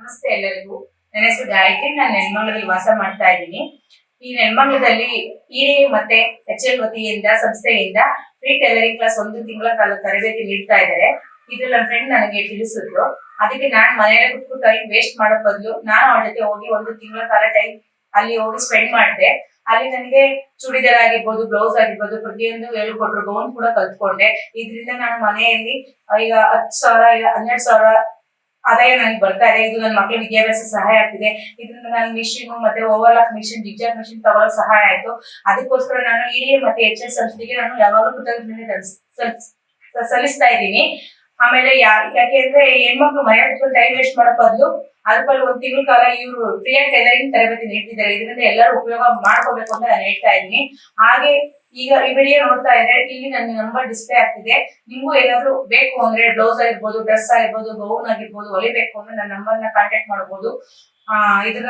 ನಮಸ್ತೆ ಎಲ್ಲರಿಗೂ. ನನ್ನ ಹೆಸರು ಗಾಯತ್ರಿ. ನಾನು ನೆಲಮಂಗಲದಲ್ಲಿ ವಾಸ ಮಾಡ್ತಾ ಇದ್ದೀನಿ. ಈ ನೆಲಮಂಗಲದಲ್ಲಿ ಇಡಿ ಮತ್ತೆ HL ವತಿಯಿಂದ ಸಂಸ್ಥೆಯಿಂದ ಫ್ರೀ ಟೈಲರಿಂಗ್ ಕ್ಲಾಸ್ 1 ತಿಂಗಳ ಕಾಲ ತರಬೇತಿ ನೀಡ್ತಾ ಇದ್ದಾರೆ. ಇದು ನನ್ನ ಫ್ರೆಂಡ್ ನನಗೆ ತಿಳಿಸಿದ್ರು. ಅದಕ್ಕೆ ನಾನು ಮನೆಯಲ್ಲೇ ಕೂತ್ಕೊಂಡು ಟೈಮ್ ವೇಸ್ಟ್ ಮಾಡೋ ಬದಲು ನಾನು ಅವಳ ಜೊತೆ ಹೋಗಿ 1 ತಿಂಗಳ ಕಾಲ ಟೈಮ್ ಅಲ್ಲಿ ಹೋಗಿ ಸ್ಪೆಂಡ್ ಮಾಡಿದೆ. ಅಲ್ಲಿ ನನಗೆ ಚೂಡಿದಾರ್ ಆಗಿರ್ಬೋದು, ಬ್ಲೌಸ್ ಆಗಿರ್ಬೋದು, ಪ್ರತಿಯೊಂದು ಹೇಳ್ಕೊಟ್ರು. ಗೌನ್ ಕೂಡ ಕಲ್ತ್ಕೊಂಡೆ. ಇದರಿಂದ ನಾನು ಮನೆಯಲ್ಲಿ ಈಗ 10,000 ಇಲ್ಲ 12,000 ಆದಾಯ ನನಗೆ ಬರ್ತಾ ಇದೆ. ಇದು ನನ್ನ ಮಕ್ಕಳ ವಿದ್ಯಾಭ್ಯಾಸ ಸಹಾಯ ಆಗ್ತಿದೆ. ಇದರಿಂದ ನಾನು ಮಿಷಿನ್ ಮತ್ತೆ ಓವರ್ಲಾಕ್ ಮಿಷಿನ್, ಜಿಗ್ಜಾಗ್ ಮಿಷಿನ್ ತಗೊಳ್ಳೋ ಸಹಾಯ ಆಯ್ತು. ಅದಕ್ಕೋಸ್ಕರ ನಾನು ಇಡಿ ಮತ್ತೆ HL ಸಂಸ್ಥೆಗೆ ನಾನು ಯಾವಾಗಲೂ ಕೃತಜ್ಞತೆ ಸಲ್ಲಿಸ್ತಾ ಇದ್ದೀನಿ. ಆಮೇಲೆ ಯಾಕೆಂದ್ರೆ ಹೆಣ್ಮಕ್ಳು ಮನೆ ಕುತ್ಕೊಂಡು ಟೈಮ್ ವೇಸ್ಟ್ ಮಾಡೋ ಬದಲು ಅದರಲ್ಲಿ 1 ತಿಂಗಳ ಕಾಲ ಇವರು ಫ್ರೀ ಆಗಿ ಟೈಲರಿಂಗ್ ತರಬೇತಿ ನೀಡ್ತಿದ್ದಾರೆ. ಇದರಿಂದ ಎಲ್ಲರೂ ಉಪಯೋಗ ಮಾಡ್ಕೋಬೇಕು ಅಂತ ನಾನು ಹೇಳ್ತಾ ಇದ್ದೀನಿ. ಹಾಗೆ ಈಗ ಈ ವಿಡಿಯೋ ನೋಡ್ತಾ ಇದ್ರೆ ಇಲ್ಲಿ ನನ್ನ ನಂಬರ್ ಡಿಸ್ಪ್ಲೇ ಆಗ್ತಿದೆ. ನಿಮ್ಗೂ ಏನಾದ್ರು ಬೇಕು ಅಂದ್ರೆ ಬ್ಲೌಸ್ ಆಗಿರ್ಬೋದು, ಡ್ರೆಸ್ ಆಗಿರ್ಬೋದು, ಗೌನ್ ಆಗಿರ್ಬೋದು ಹೊಲಿಬೇಕು ಅಂದ್ರೆ ನನ್ನ ನಂಬರ್ನ ಕಾಂಟ್ಯಾಕ್ಟ್ ಮಾಡಬಹುದು. ಇದನ್ನ